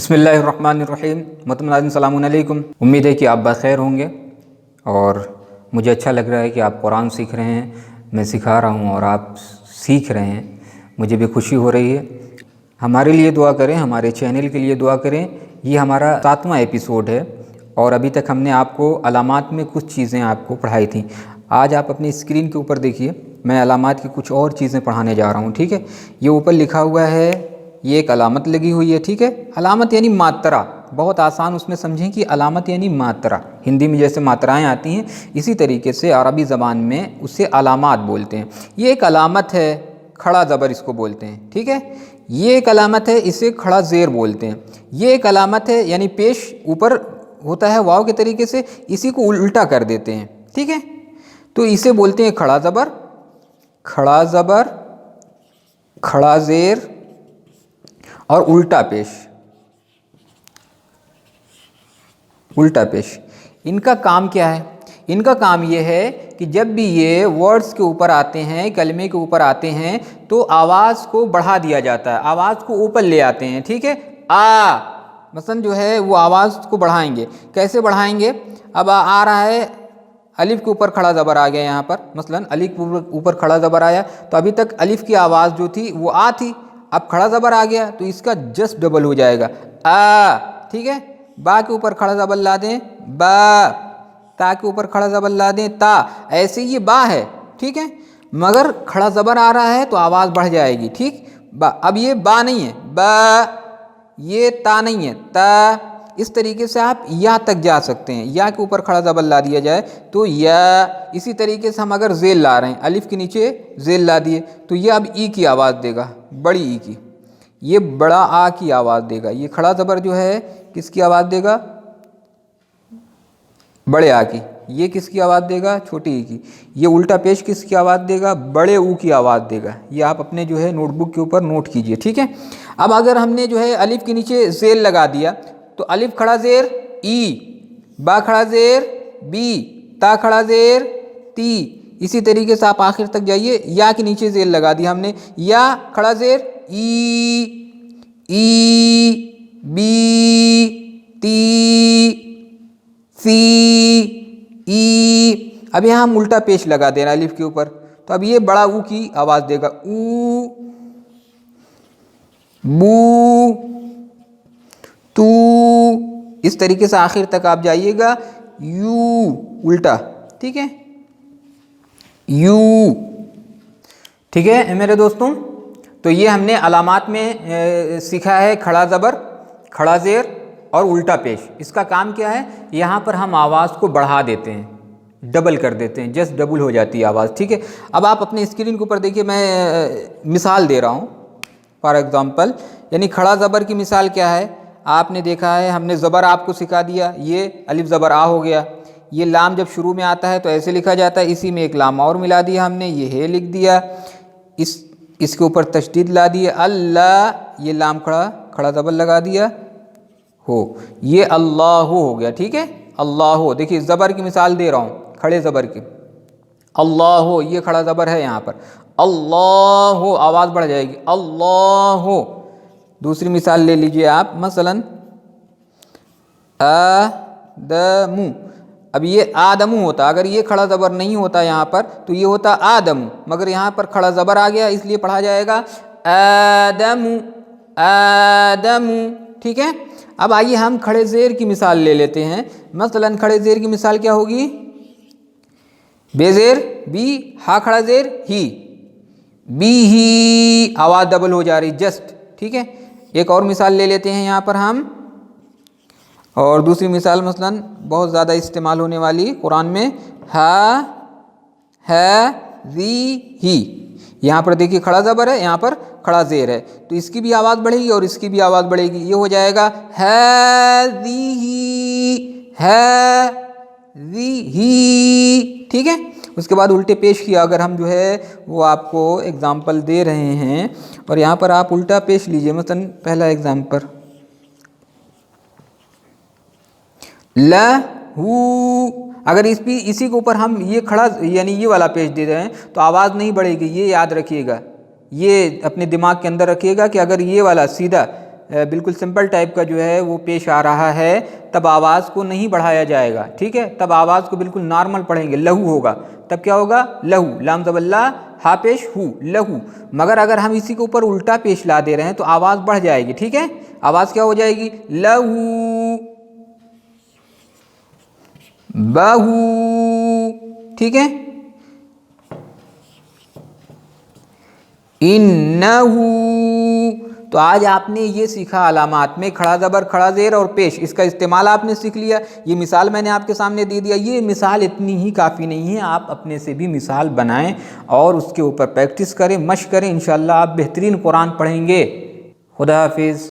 बिस्मिल्लाहिर्रहमानिर्रहीम। मुतमनाज़िन सलामुन अलैकुम। उम्मीद है कि आप बख़ैर होंगे और मुझे अच्छा लग रहा है कि आप कुरान सीख रहे हैं, मैं सिखा रहा हूँ और आप सीख रहे हैं, मुझे भी खुशी हो रही है। हमारे लिए दुआ करें, हमारे चैनल के लिए दुआ करें। ये हमारा 7वां एपिसोड है और अभी तक हमने आपको अलामात में कुछ चीज़ें आपको पढ़ाई थी। आज आप अपनी स्क्रीन के ऊपर देखिए, मैं अलामात की कुछ और चीज़ें पढ़ाने जा रहा हूँ। ठीक है, ये ऊपर लिखा हुआ है, ये एक अलामत लगी हुई है। ठीक है, अलामत यानी मात्रा, बहुत आसान उसमें समझें कि अलामत यानी मात्रा। हिंदी में जैसे मात्राएं आती हैं, इसी तरीके से अरबी ज़बान में उसे अलामात बोलते हैं। ये एक अलामत है, खड़ा ज़बर इसको बोलते हैं। ठीक है, ये एक अलामत है, इसे खड़ा ज़ेर बोलते हैं। ये एक अलामत है यानी पेश ऊपर होता है वाव के तरीके से, इसी को उल्टा कर देते हैं। ठीक है, तो इसे बोलते हैं खड़ा ज़बर, खड़ा ज़बर, खड़ा ज़ेर और उल्टा पेश। उल्टा पेश इनका काम क्या है? इनका काम ये है कि जब भी ये वर्ड्स के ऊपर आते हैं, कलमे के ऊपर आते हैं, तो आवाज़ को बढ़ा दिया जाता है, आवाज़ को ऊपर ले आते हैं। ठीक है, आ मसलन जो है वो आवाज़ को बढ़ाएंगे। कैसे बढ़ाएंगे? अब आ रहा है, अलिफ के ऊपर खड़ा ज़बर आ गया यहाँ पर, मसलन अलिफ के ऊपर खड़ा ज़बर आया, तो अभी तक अलिफ की आवाज़ जो थी वो आ थी, अब खड़ा ज़बर आ गया तो इसका जस्ट डबल हो जाएगा, आ। ठीक है, बा के ऊपर खड़ा ज़बर ला दें, बा, ता के ऊपर खड़ा ज़बर ला दें, ता। ऐसे ये बा है। ठीक है, मगर खड़ा ज़बर आ रहा है तो आवाज़ बढ़ जाएगी। ठीक, बा, अब ये बा नहीं है, बा, ये ता नहीं है, ता। इस तरीके से आप या तक जा सकते हैं, या के ऊपर खड़ा ज़बर ला दिया जाए तो या। इसी तरीके से हम अगर ज़ेल ला रहे हैं, अलिफ के नीचे ज़ेल ला दिए तो ये अब ई की आवाज़ देगा, बड़ी ई की, ये बड़ा आ की आवाज़ देगा। ये खड़ा ज़बर जो है किसकी आवाज़ देगा? बड़े आ की। ये किसकी आवाज़ देगा? छोटी ई की। ये उल्टा पेश किसकी आवाज़ देगा? बड़े ऊ की आवाज़ देगा। ये आप अपने जो है नोटबुक के ऊपर नोट कीजिए। ठीक है, अब अगर हमने जो है अलिफ के नीचे ज़ेल लगा दिया तो अलिफ खड़ा ज़ेर ई, बा खड़ा ज़ेर बी, ता खड़ा ज़ेर ती। इसी तरीके से आप आखिर तक जाइए, या के नीचे ज़ेल लगा दिया हमने, या खड़ा ज़ेर ई, ई, बी, ती, सी, ई। अब यहाँ हम उल्टा पेश लगा दे रहे हैं अलिफ के ऊपर, तो अब ये बड़ा ऊ की आवाज़ देगा, ऊ, बू, तू। इस तरीके से आखिर तक आप जाइएगा, यू उल्टा। ठीक है, यू। ठीक है मेरे दोस्तों, तो ये हमने अलामात में सीखा है, खड़ा ज़बर, खड़ा ज़ेर और उल्टा पेश। इसका काम क्या है? यहाँ पर हम आवाज़ को बढ़ा देते हैं, डबल कर देते हैं, जस्ट डबल हो जाती है आवाज़। ठीक है, अब आप अपने स्क्रीन के ऊपर देखिए, मैं मिसाल दे रहा हूँ फॉर एग्ज़ाम्पल। यानी खड़ा ज़बर की मिसाल क्या है? आपने देखा है, हमने ज़बर आपको सिखा दिया, ये अलिफ ज़बर आ हो गया। ये लाम जब शुरू में आता है तो ऐसे लिखा जाता है, इसी में एक लाम और मिला दिया हमने, ये है लिख दिया, इसके ऊपर तशदीद ला दिए, अल्लाह, ये लाम खड़ा ज़बर लगा दिया, हो, ये अल्लाह हो गया। ठीक है, अल्लाह हो। देखिए ज़बर की मिसाल दे रहा हूँ, खड़े ज़बर की, अल्लाह हो, ये खड़ा ज़बर है यहाँ पर, अल्लाह हो, आवाज़ बढ़ जाएगी, अल्लाह हो। दूसरी मिसाल ले लीजिए आप, मसलन आदमू। अब ये आदमू होता, अगर ये खड़ा ज़बर नहीं होता यहाँ पर तो ये होता आदमू, मगर यहाँ पर खड़ा ज़बर आ गया इसलिए पढ़ा जाएगा आदमू, आदमू। ठीक है, अब आइए हम खड़े ज़ेर की मिसाल ले लेते हैं। मसलन खड़े ज़ेर की मिसाल क्या होगी? बेज़ेर बी, हा खड़ा ज़ेर ही, बी ही, आवाज़ डबल हो जा रही जस्ट। ठीक है, एक और मिसाल ले लेते हैं यहाँ पर हम, और दूसरी मिसाल मसलन बहुत ज़्यादा इस्तेमाल होने वाली कुरान में, हा, है, ज़ी, ही। यहाँ पर देखिए खड़ा ज़बर है, यहाँ पर खड़ा ज़ेर है, तो इसकी भी आवाज़ बढ़ेगी और इसकी भी आवाज़ बढ़ेगी। ये हो जाएगा है, ज़ी, ही, है, ज़ी, ही। ठीक है, उसके बाद उल्टे पेश किया, अगर हम जो है वो आपको एग्ज़ाम्पल दे रहे हैं और यहाँ पर आप उल्टा पेश लीजिए। मसलन पहला एग्ज़ाम्पल, लहू, अगर इसी के ऊपर हम ये खड़ा यानी ये वाला पेश दे रहे हैं तो आवाज़ नहीं बढ़ेगी। ये याद रखिएगा, ये अपने दिमाग के अंदर रखिएगा कि अगर ये वाला सीधा बिल्कुल सिंपल टाइप का जो है वो पेश आ रहा है, तब आवाज़ को नहीं बढ़ाया जाएगा, ठीक है। तब आवाज़ को बिल्कुल नॉर्मल पढ़ेंगे, लहू होगा, तब क्या होगा, लहू, लाम ज़बल्ला हा पेश हु, लहू। मगर अगर हम इसी के ऊपर उल्टा पेश ला दे रहे हैं तो आवाज़ बढ़ जाएगी, ठीक है। आवाज़ क्या हो जाएगी, लहू, बहू, ठीक है। इन्नहू। तो आज आपने ये सीखा अलामात में खड़ा ज़बर, खड़ा ज़ेर और पेश, इसका इस्तेमाल आपने सीख लिया। ये मिसाल मैंने आपके सामने दे दिया। ये मिसाल इतनी ही काफ़ी नहीं है, आप अपने से भी मिसाल बनाएं और उसके ऊपर प्रैक्टिस करें, मश्क करें। इंशाअल्लाह आप बेहतरीन कुरान पढ़ेंगे। खुदा हाफिज़।